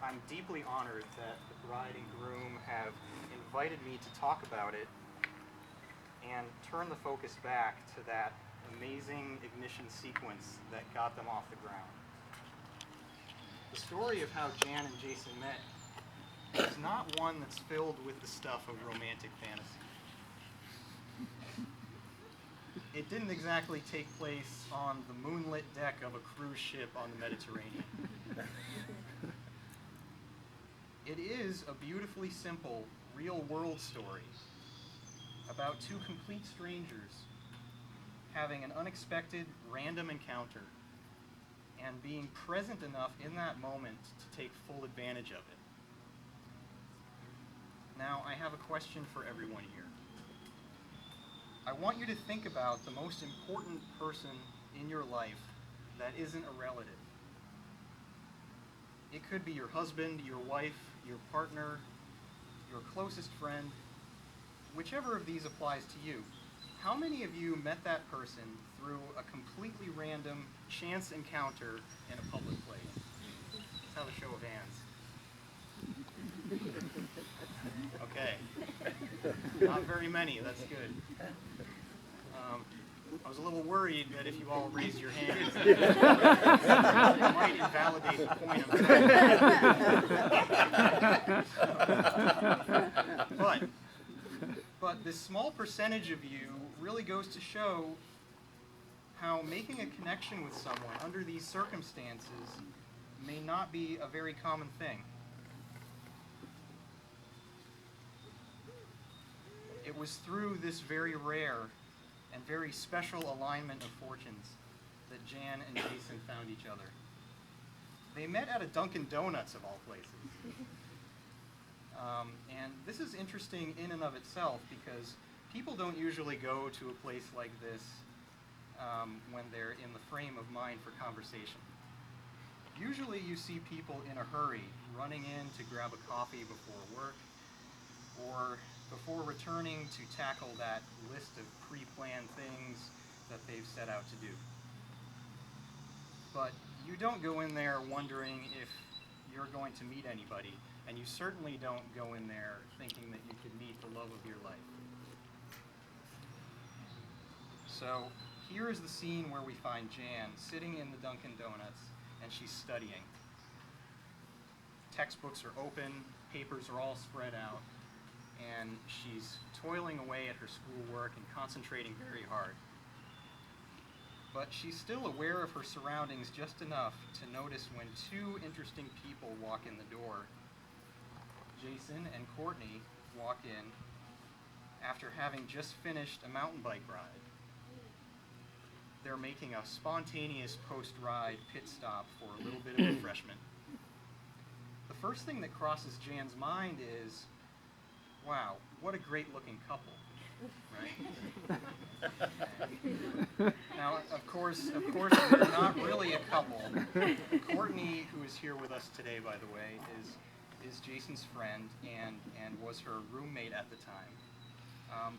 I'm deeply honored that the bride and groom have invited me to talk about it and turn the focus back to that amazing ignition sequence that got them off the ground. The story of how Jan and Jason met is not one that's filled with the stuff of romantic fantasy. It didn't exactly take place on the moonlit deck of a cruise ship on the Mediterranean. It is a beautifully simple, real-world story about two complete strangers having an unexpected, random encounter and being present enough in that moment to take full advantage of it. Now, I have a question for everyone here. I want you to think about the most important person in your life that isn't a relative. It could be your husband, your wife, your partner, your closest friend, whichever of these applies to you. How many of you met that person through a completely random chance encounter in a public place? Let's have a show of hands. Okay. Not very many, that's good. I was a little worried that if you all raised your hands, it might invalidate the point of that. But this small percentage of you really goes to show how making a connection with someone under these circumstances may not be a very common thing. It was through this very rare and very special alignment of fortunes that Jan and Jason found each other. They met at a Dunkin' Donuts, of all places. And this is interesting in and of itself because people don't usually go to a place like this when they're in the frame of mind for conversation. Usually you see people in a hurry running in to grab a coffee before work or before returning to tackle that list of pre-planned things that they've set out to do. But you don't go in there wondering if you're going to meet anybody, and you certainly don't go in there thinking that you could meet the love of your life. So here is the scene where we find Jan sitting in the Dunkin' Donuts, and she's studying. Textbooks are open, papers are all spread out, and she's toiling away at her schoolwork and concentrating very hard. But she's still aware of her surroundings just enough to notice when two interesting people walk in the door. Jason and Courtney walk in after having just finished a mountain bike ride. They're making a spontaneous post-ride pit stop for a little bit of refreshment. The first thing that crosses Jan's mind is, wow, what a great-looking couple, right? Now, of course, they're not really a couple. Courtney, who is here with us today, by the way, is Jason's friend and was her roommate at the time.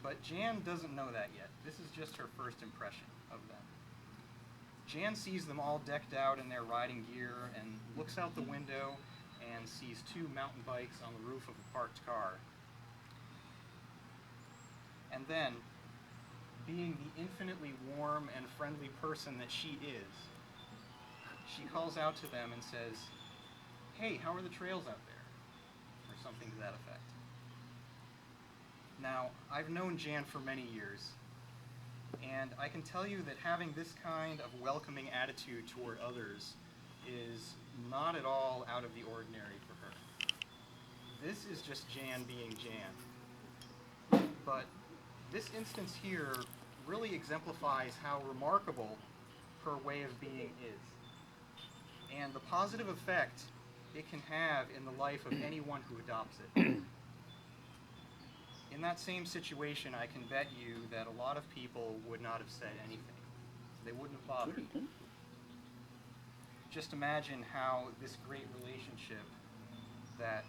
But Jan doesn't know that yet. This is just her first impression of them. Jan sees them all decked out in their riding gear and looks out the window and sees two mountain bikes on the roof of a parked car. And then, being the infinitely warm and friendly person that she is, she calls out to them and says, "Hey, how are the trails out there?" Or something to that effect. Now, I've known Jan for many years, and I can tell you that having this kind of welcoming attitude toward others is not at all out of the ordinary for her. This is just Jan being Jan. But this instance here really exemplifies how remarkable her way of being is, and the positive effect it can have in the life of anyone who adopts it. In that same situation, I can bet you that a lot of people would not have said anything. They wouldn't have bothered. Just imagine how this great relationship that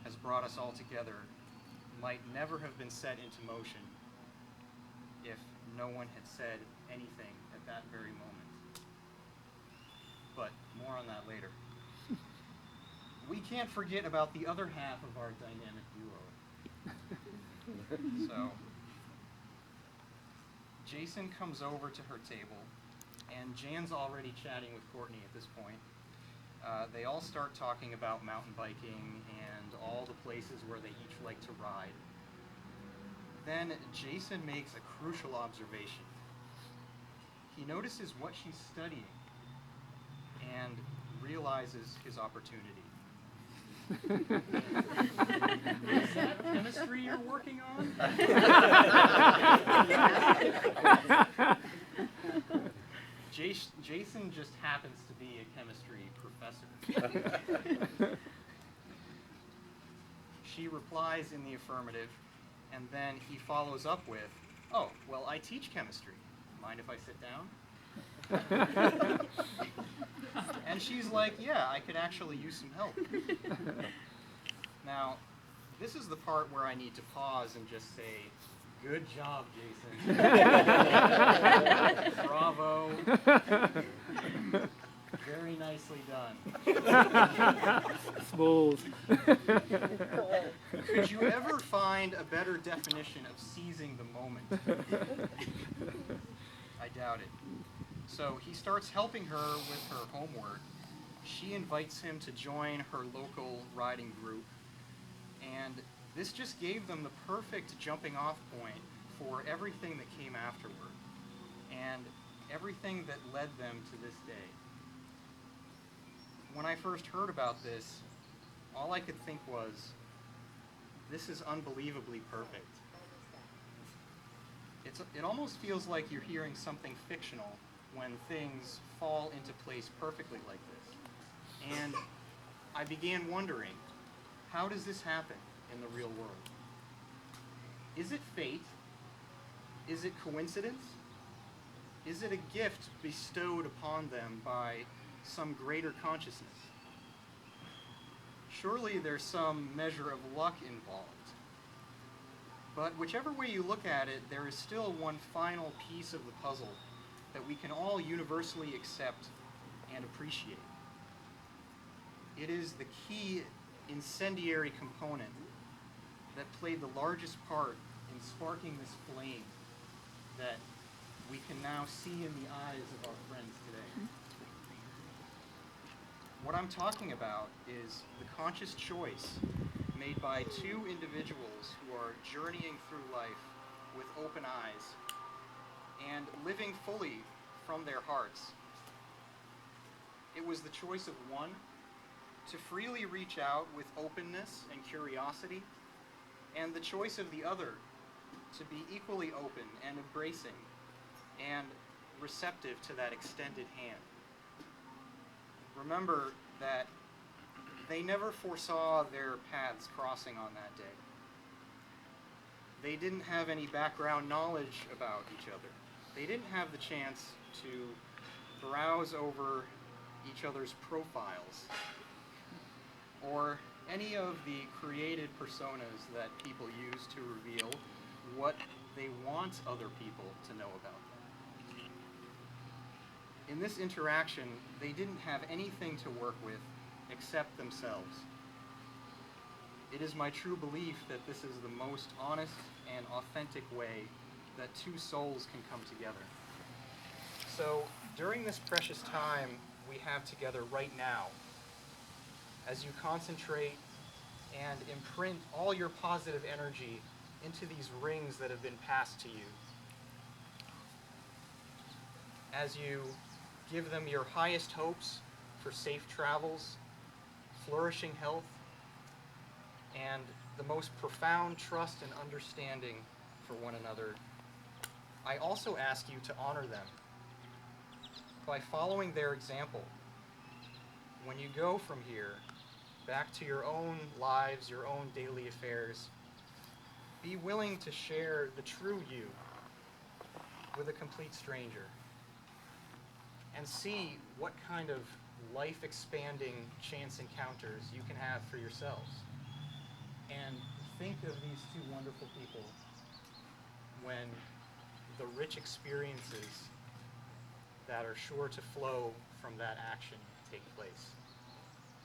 has brought us all together might never have been set into motion if no one had said anything at that very moment. But more on that later. We can't forget about the other half of our dynamic duo. So, Jason comes over to her table, and Jan's already chatting with Courtney at this point. They all start talking about mountain biking and all the places where they each like to ride. Then Jason makes a crucial observation. He notices what she's studying and realizes his opportunity. Is that chemistry you're working on? Jason just happens to be a chemistry professor. She replies in the affirmative, and then he follows up with, "Oh, well, I teach chemistry. Mind if I sit down?" And she's like, "Yeah, I could actually use some help." Now, this is the part where I need to pause and just say, "Good job, Jason." Bravo. Very nicely done. Smooth. Could you ever find a better definition of seizing the moment? I doubt it. So he starts helping her with her homework. She invites him to join her local riding group. And this just gave them the perfect jumping off point for everything that came afterward. And everything that led them to this day. When I first heard about this, all I could think was, this is unbelievably perfect. It almost feels like you're hearing something fictional when things fall into place perfectly like this. And I began wondering, how does this happen in the real world? Is it fate? Is it coincidence? Is it a gift bestowed upon them by some greater consciousness? Surely there's some measure of luck involved. But whichever way you look at it, there is still one final piece of the puzzle that we can all universally accept and appreciate. It is the key incendiary component that played the largest part in sparking this flame that we can now see in the eyes of our friends today. What I'm talking about is the conscious choice made by two individuals who are journeying through life with open eyes and living fully from their hearts. It was the choice of one to freely reach out with openness and curiosity, and the choice of the other to be equally open and embracing and receptive to that extended hand. Remember that they never foresaw their paths crossing on that day. They didn't have any background knowledge about each other. They didn't have the chance to browse over each other's profiles or any of the created personas that people use to reveal what they want other people to know about them. In this interaction, they didn't have anything to work with except themselves. It is my true belief that this is the most honest and authentic way that two souls can come together. So, during this precious time we have together right now, as you concentrate and imprint all your positive energy into these rings that have been passed to you, as you give them your highest hopes for safe travels, flourishing health, and the most profound trust and understanding for one another, I also ask you to honor them by following their example. When you go from here back to your own lives, your own daily affairs, be willing to share the true you with a complete stranger and see what kind of life-expanding chance encounters you can have for yourselves. And think of these two wonderful people when the rich experiences that are sure to flow from that action take place.